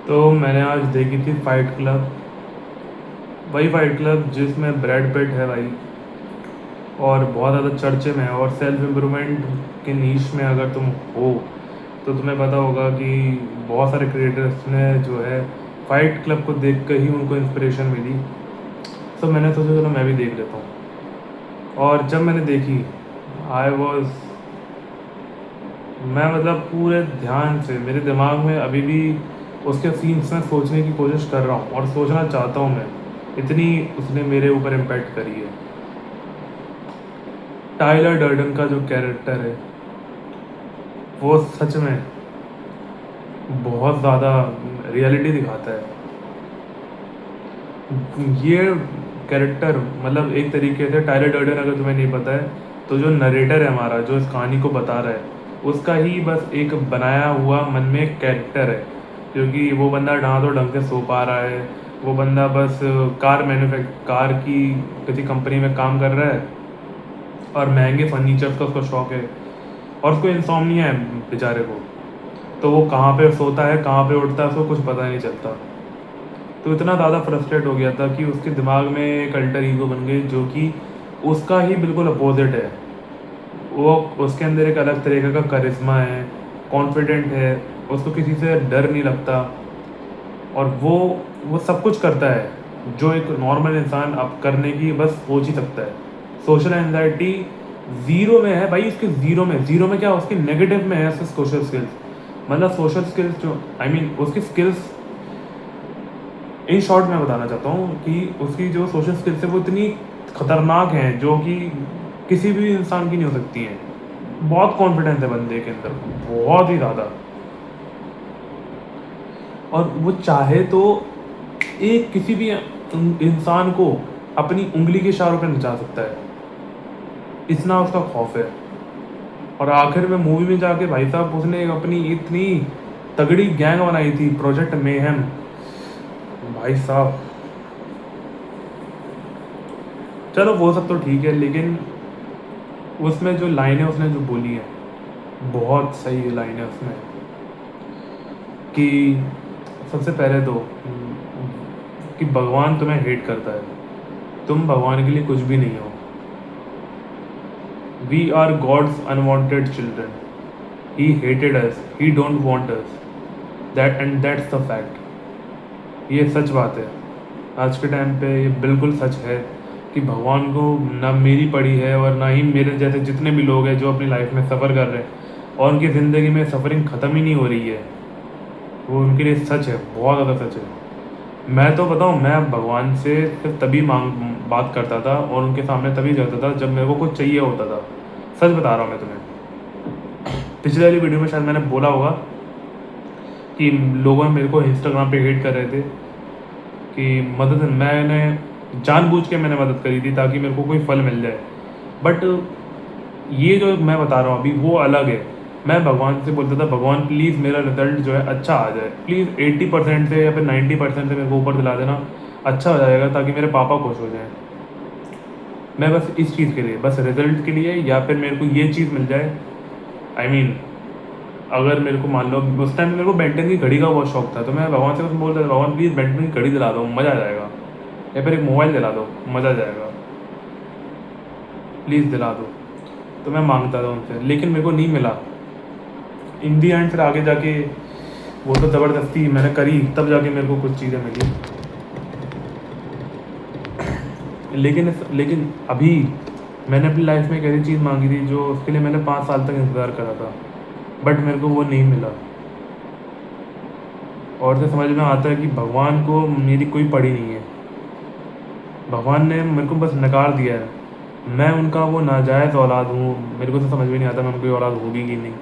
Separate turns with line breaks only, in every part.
तो मैंने आज देखी थी फाइट क्लब। वही फाइट क्लब जिसमें ब्रैड पिट है भाई, और बहुत ज़्यादा चर्चे में है। और सेल्फ इम्प्रूवमेंट के नीश में अगर तुम हो तो तुम्हें पता होगा कि बहुत सारे क्रिएटर्स ने जो है फाइट क्लब को देख कर ही उनको इंस्पिरेशन मिली। तो मैंने सोचा चलो मैं भी देख लेता हूँ। और जब मैंने देखी आई वॉज मैं मतलब पूरे ध्यान से, मेरे दिमाग में अभी भी उसके सीन्स में सोचने की कोशिश कर रहा हूँ और सोचना चाहता हूँ मैं, इतनी उसने मेरे ऊपर इम्पैक्ट करी है। टाइलर डर्डन का जो कैरेक्टर है वो सच में बहुत ज़्यादा रियलिटी दिखाता है। ये कैरेक्टर मतलब एक तरीके से टाइलर डर्डन, अगर तुम्हें नहीं पता है तो जो नरेटर है हमारा, जो इस कहानी को बता रहा है, उसका ही बस एक बनाया हुआ मन में एक कैरेक्टर है। क्योंकि वो बंदा ना तो ढंग से सो पा रहा है, वो बंदा बस कार की किसी कंपनी में काम कर रहा है और महंगे फर्नीचर्स का उसको शौक है। और उसको इंसोम्निया है बेचारे को। तो वो कहाँ पे सोता है, कहाँ पे उठता है, उसको कुछ पता नहीं चलता। तो इतना ज़्यादा फ्रस्ट्रेट हो गया था कि उसके दिमाग में एक अल्टर ईगो बन गई जो कि उसका ही बिल्कुल अपोजिट है। वो उसके अंदर एक अलग तरीके का करिश्मा है, कॉन्फिडेंट है, उसको किसी से डर नहीं लगता। और वो सब कुछ करता है जो एक नॉर्मल इंसान अब करने की बस सोच ही सकता है। सोशल एंजाइटी ज़ीरो में है भाई, उसके ज़ीरो में क्या, उसके नेगेटिव में है उसके सोशल स्किल्स। मतलब सोशल स्किल्स जो उसकी स्किल्स, इन शॉर्ट मैं बताना चाहता हूँ कि उसकी जो सोशल स्किल्स है वो इतनी खतरनाक हैं जो कि किसी भी इंसान की नहीं हो सकती हैं। बहुत कॉन्फिडेंस है बंदे के अंदर, बहुत ही ज़्यादा। और वो चाहे तो एक किसी भी इंसान को अपनी उंगली के इशारों पर नचा सकता है, इतना उसका खौफ है। और आखिर में मूवी में जाके भाई साहब उसने अपनी इतनी तगड़ी गैंग बनाई थी, प्रोजेक्ट मेहम। भाई साहब, चलो वो सब तो ठीक है, लेकिन उसमें जो लाइनें उसने जो बोली है बहुत सही लाइन है उसमें। कि सबसे पहले तो कि भगवान तुम्हें हेट करता है, तुम भगवान के लिए कुछ भी नहीं हो। We are God's unwanted children, he hated us, he don't want us, that and that's the fact. ये सच बात है। आज के टाइम पे ये बिल्कुल सच है कि भगवान को ना मेरी पड़ी है और ना ही मेरे जैसे जितने भी लोग हैं जो अपनी लाइफ में सफ़र कर रहे हैं और उनकी ज़िंदगी में सफ़रिंग ख़त्म ही नहीं हो रही है, वो उनके लिए सच है, बहुत ज़्यादा सच है। मैं तो बताऊँ, मैं भगवान से सिर्फ तभी बात करता था और उनके सामने तभी जाता था जब मेरे को कुछ चाहिए होता था। सच बता रहा हूँ मैं तुम्हें। पिछले वाली वीडियो में शायद मैंने बोला होगा कि लोगों मेरे को इंस्टाग्राम पे हेट कर रहे थे कि मदद, मैंने जानबूझ के मैंने मदद करी थी ताकि मेरे को कोई फल मिल जाए। बट ये जो मैं बता रहा हूँ अभी वो अलग है। मैं भगवान से बोलता था, भगवान प्लीज़ मेरा रिजल्ट जो है अच्छा आ जाए, प्लीज़ 80% से या फिर 90% से मेरे को ऊपर दिला देना, अच्छा हो जाएगा ताकि मेरे पापा खुश हो जाएं। मैं बस इस चीज़ के लिए, बस रिजल्ट के लिए, या फिर मेरे को ये चीज़ मिल जाए। आई I मीन अगर मेरे को मान लो उस टाइम मेरे को बेंटन की घड़ी का बहुत शौक था, तो मैं भगवान से बस बोलता था, भगवान प्लीज़ बेंटन की घड़ी दिला दो, मज़ा आ जाएगा। या फिर एक मोबाइल दिला दो, मज़ा आ जाएगा, प्लीज़ दिला दो। तो मैं मांगता था उनसे, लेकिन मेरे को नहीं मिला। इन दी एंड फिर आगे जाके वो तो ज़बरदस्ती मैंने करी, तब जाके मेरे को कुछ चीज़ें मिली। लेकिन अभी मैंने अपनी लाइफ में एक ऐसी चीज़ मांगी थी जो उसके लिए मैंने 5 साल तक इंतज़ार करा था, बट मेरे को वो नहीं मिला। और तो समझ में आता है कि भगवान को मेरी कोई पड़ी नहीं है। भगवान ने मेरे को बस नकार दिया है। मैं उनका वो नाजायज़ औलाद हूँ, मेरे को तो समझ में नहीं आता मैं उनकी औलाद होगी कि नहीं,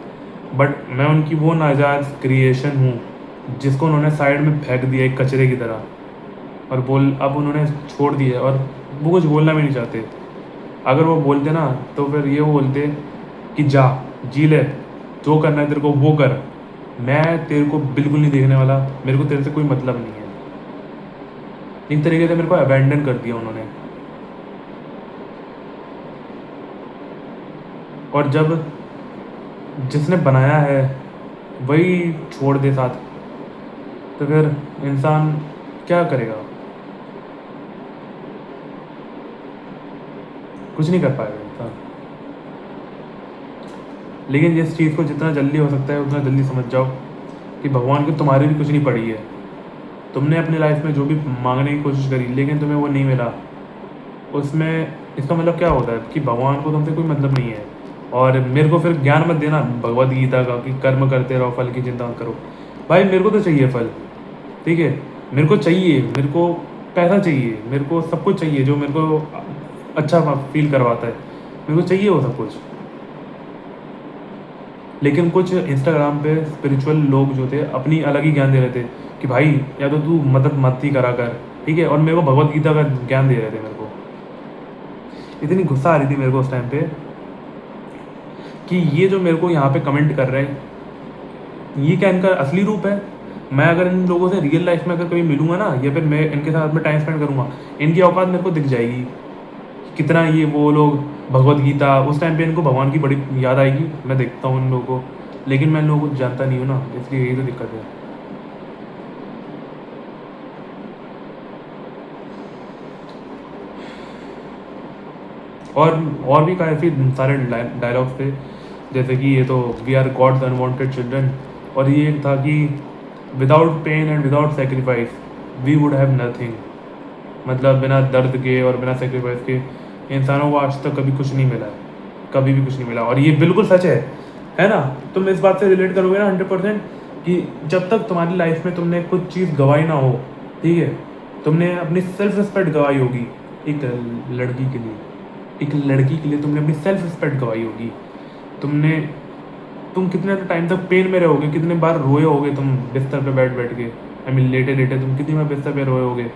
बट मैं उनकी वो नाजायज़ क्रिएशन हूँ जिसको उन्होंने साइड में फेंक दिया एक कचरे की तरह। और अब उन्होंने छोड़ दिया और वो कुछ बोलना भी नहीं चाहते। अगर वो बोलते ना तो फिर ये वो बोलते कि जा, जी ले, जो करना है तेरे को वो कर, मैं तेरे को बिल्कुल नहीं देखने वाला, मेरे को तेरे से कोई मतलब नहीं है। एक तरीके से मेरे को अबैंडन कर दिया उन्होंने। और जब जिसने बनाया है वही छोड़ दे साथ, तो फिर इंसान क्या करेगा? कुछ नहीं कर पाएगा इंसान। लेकिन इस चीज़ को जितना जल्दी हो सकता है उतना जल्दी समझ जाओ कि भगवान की तुम्हारी भी कुछ नहीं पड़ी है। तुमने अपनी लाइफ में जो भी मांगने की कोशिश करी लेकिन तुम्हें वो नहीं मिला, उसमें इसका मतलब क्या होता है कि भगवान को तुमसे कोई मतलब नहीं है। और मेरे को फिर ज्ञान मत देना भगवद गीता का कि कर्म करते रहो, फल की चिंता मत करो। भाई मेरे को तो चाहिए फल, ठीक है, मेरे को चाहिए, मेरे को पैसा चाहिए, मेरे को सब कुछ चाहिए जो मेरे को अच्छा फील करवाता है, मेरे को चाहिए वो सब कुछ। लेकिन कुछ इंस्टाग्राम पे स्पिरिचुअल लोग जो थे अपनी अलग ही ज्ञान दे रहे थे कि भाई या तो तू मदद मत ही करा कर, ठीक है, और मेरे को भगवद गीता का ज्ञान दे रहे थे। मेरे को इतनी गुस्सा आ रही थी मेरे को उस टाइम पे कि ये जो मेरे को यहाँ पे कमेंट कर रहे हैं ये क्या इनका असली रूप है? मैं अगर इन लोगों से रियल लाइफ में अगर कभी मिलूंगा ना, या फिर मैं इनके साथ में टाइम स्पेंड करूँगा, इनकी औकात मेरे को दिख जाएगी। कितना ये वो लोग भगवद गीता, उस टाइम पे इनको भगवान की बड़ी याद आएगी। मैं देखता हूँ इन लोगों को, लेकिन मैं इन लोगों को जानता नहीं हूँ ना, इसलिए यही तो दिक्कत है। और भी काफ़ी सारे डायलॉग्स थे, जैसे कि ये तो we are God's unwanted children, और ये एक था कि without pain and without sacrifice we would have nothing. मतलब बिना दर्द के और बिना सेक्रीफाइस के इंसानों को आज तक कभी कुछ नहीं मिला है, कभी भी कुछ नहीं मिला। और ये बिल्कुल सच है ना? तुम इस बात से रिलेट करोगे ना 100% कि जब तक तुम्हारी लाइफ में तुमने कुछ चीज़ गवाई ना हो, ठीक है, तुमने अपनी सेल्फ रिस्पेक्ट गवाई होगी एक लड़की के लिए, एक लड़की के लिए तुमने अपनी सेल्फ रिस्पेक्ट गवाई होगी। तुमने तुम कितने टाइम तक पेन में रहोगे, कितने बार रोए होगे तुम बिस्तर पे बैठ बैठ के, आई मीन लेटे लेटे तुम कितनी बार बिस्तर पे रोए होगे,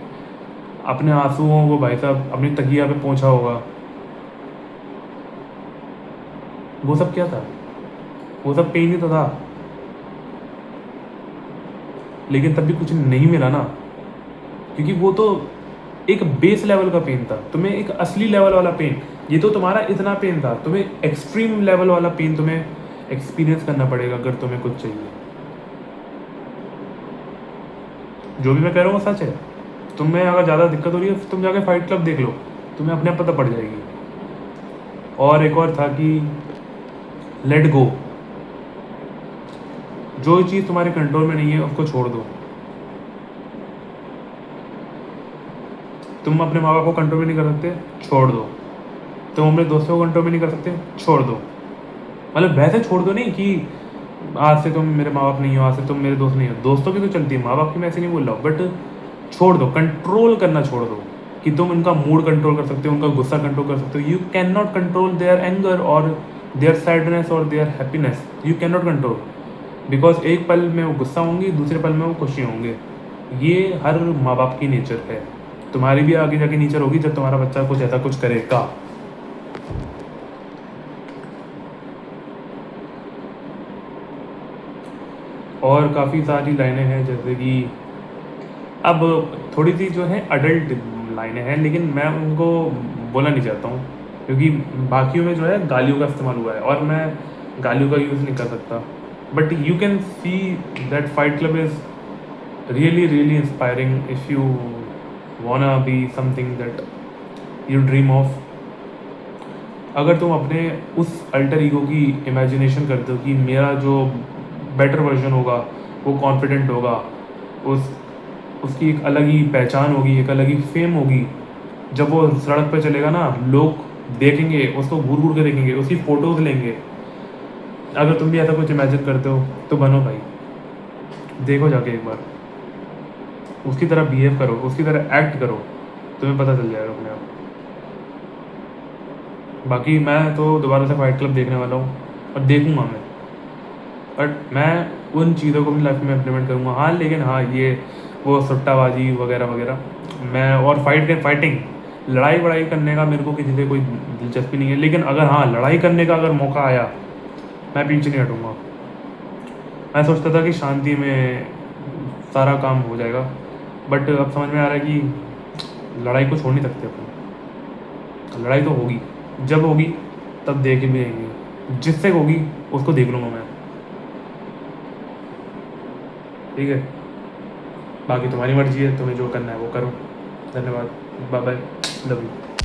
अपने आंसुओं को भाई साहब अपनी तकिया पे पहुंचा होगा। वो सब क्या था? वो सब पेन ही तो था। लेकिन तब भी कुछ नहीं मिला ना, क्योंकि वो तो एक बेस लेवल का पेन था, तुम्हें एक असली लेवल वाला पेन। ये तो तुम्हारा इतना पेन था, तुम्हें एक्सट्रीम लेवल वाला पेन तुम्हें एक्सपीरियंस करना पड़ेगा अगर तुम्हें कुछ चाहिए। जो भी मैं कह रहा हूँ वो सच है। तुम्हें अगर ज़्यादा दिक्कत हो रही है तुम जाके फाइट क्लब देख लो, तुम्हें अपने आप पता पड़ जाएगी। और एक और था कि लेट गो। जो चीज़ तुम्हारे कंट्रोल में नहीं है उसको छोड़ दो। तुम अपने माँ बाप को कंट्रोल में नहीं कर सकते, छोड़ दो। तुम अपने दोस्तों को कंट्रोल में नहीं कर सकते, छोड़ दो। मतलब वैसे छोड़ दो नहीं कि आज से तुम मेरे माँ बाप नहीं हो, आज से तुम मेरे दोस्त नहीं हो। दोस्तों की तो चलती है, माँ बाप की मैं ऐसे नहीं बोल रहा हूँ, बट छोड़ दो, कंट्रोल करना छोड़ दो। कि तुम उनका मूड कंट्रोल कर सकते हो, उनका गुस्सा कंट्रोल कर सकते हो। You can not control their anger और देयर सैडनेस और their happiness, you can not control. Because एक पल में वो गुस्सा होंगी, दूसरे पल में वो खुशी होंगे। ये हर माँ बाप की नेचर है। तुम्हारी भी आगे जाके नेचर होगी जब तुम्हारा बच्चा कुछ ऐसा कुछ करेगा। और काफ़ी सारी लाइनें हैं, जैसे कि अब थोड़ी सी जो है अडल्ट लाइनें हैं, लेकिन मैं उनको बोलना नहीं चाहता हूँ क्योंकि बाकियों में जो है गालियों का इस्तेमाल हुआ है और मैं गालियों का यूज़ नहीं कर सकता। But you can see that fight club is really really inspiring if you वांना be something that you dream of. अगर तुम अपने उस अल्टर ईगो की इमेजिनेशन करते हो कि मेरा जो बेटर वर्जन होगा वो कॉन्फिडेंट होगा, उस उसकी एक अलग ही पहचान होगी, एक अलग ही फेम होगी। जब वो सड़क पे चलेगा ना, लोग देखेंगे उसको, घूर घूर के देखेंगे, उसकी फ़ोटोज़ लेंगे। अगर तुम भी ऐसा कुछ इमेजिन करते हो तो बनो भाई, देखो जाके एक बार, उसकी तरह बिहेव करो, उसकी तरह एक्ट करो, तुम्हें पता चल जाएगा अपने आप। बाकी मैं तो दोबारा से फाइट क्लब देखने वाला हूँ और देखूँगा मैं, बट मैं उन चीज़ों को अपनी लाइफ में इम्प्लीमेंट करूँगा। हाँ, लेकिन हाँ, ये वो सट्टाबाजी वगैरह वगैरह मैं, और फाइटिंग लड़ाई वड़ाई करने का मेरे को किसी से कोई दिलचस्पी नहीं है। लेकिन अगर हाँ लड़ाई करने का अगर मौका आया, मैं पीछे नहीं हटूँगा। मैं सोचता था कि शांति में सारा काम हो जाएगा, बट अब समझ में आ रहा है कि लड़ाई को छोड़ नहीं सकते अपन। लड़ाई तो होगी, जब होगी तब देख भी लेंगे, जिससे होगी उसको देख लूँगा मैं, ठीक है। बाकी तुम्हारी मर्जी है, तुम्हें जो करना है वो करो। धन्यवाद, बाय बाय, लव यू।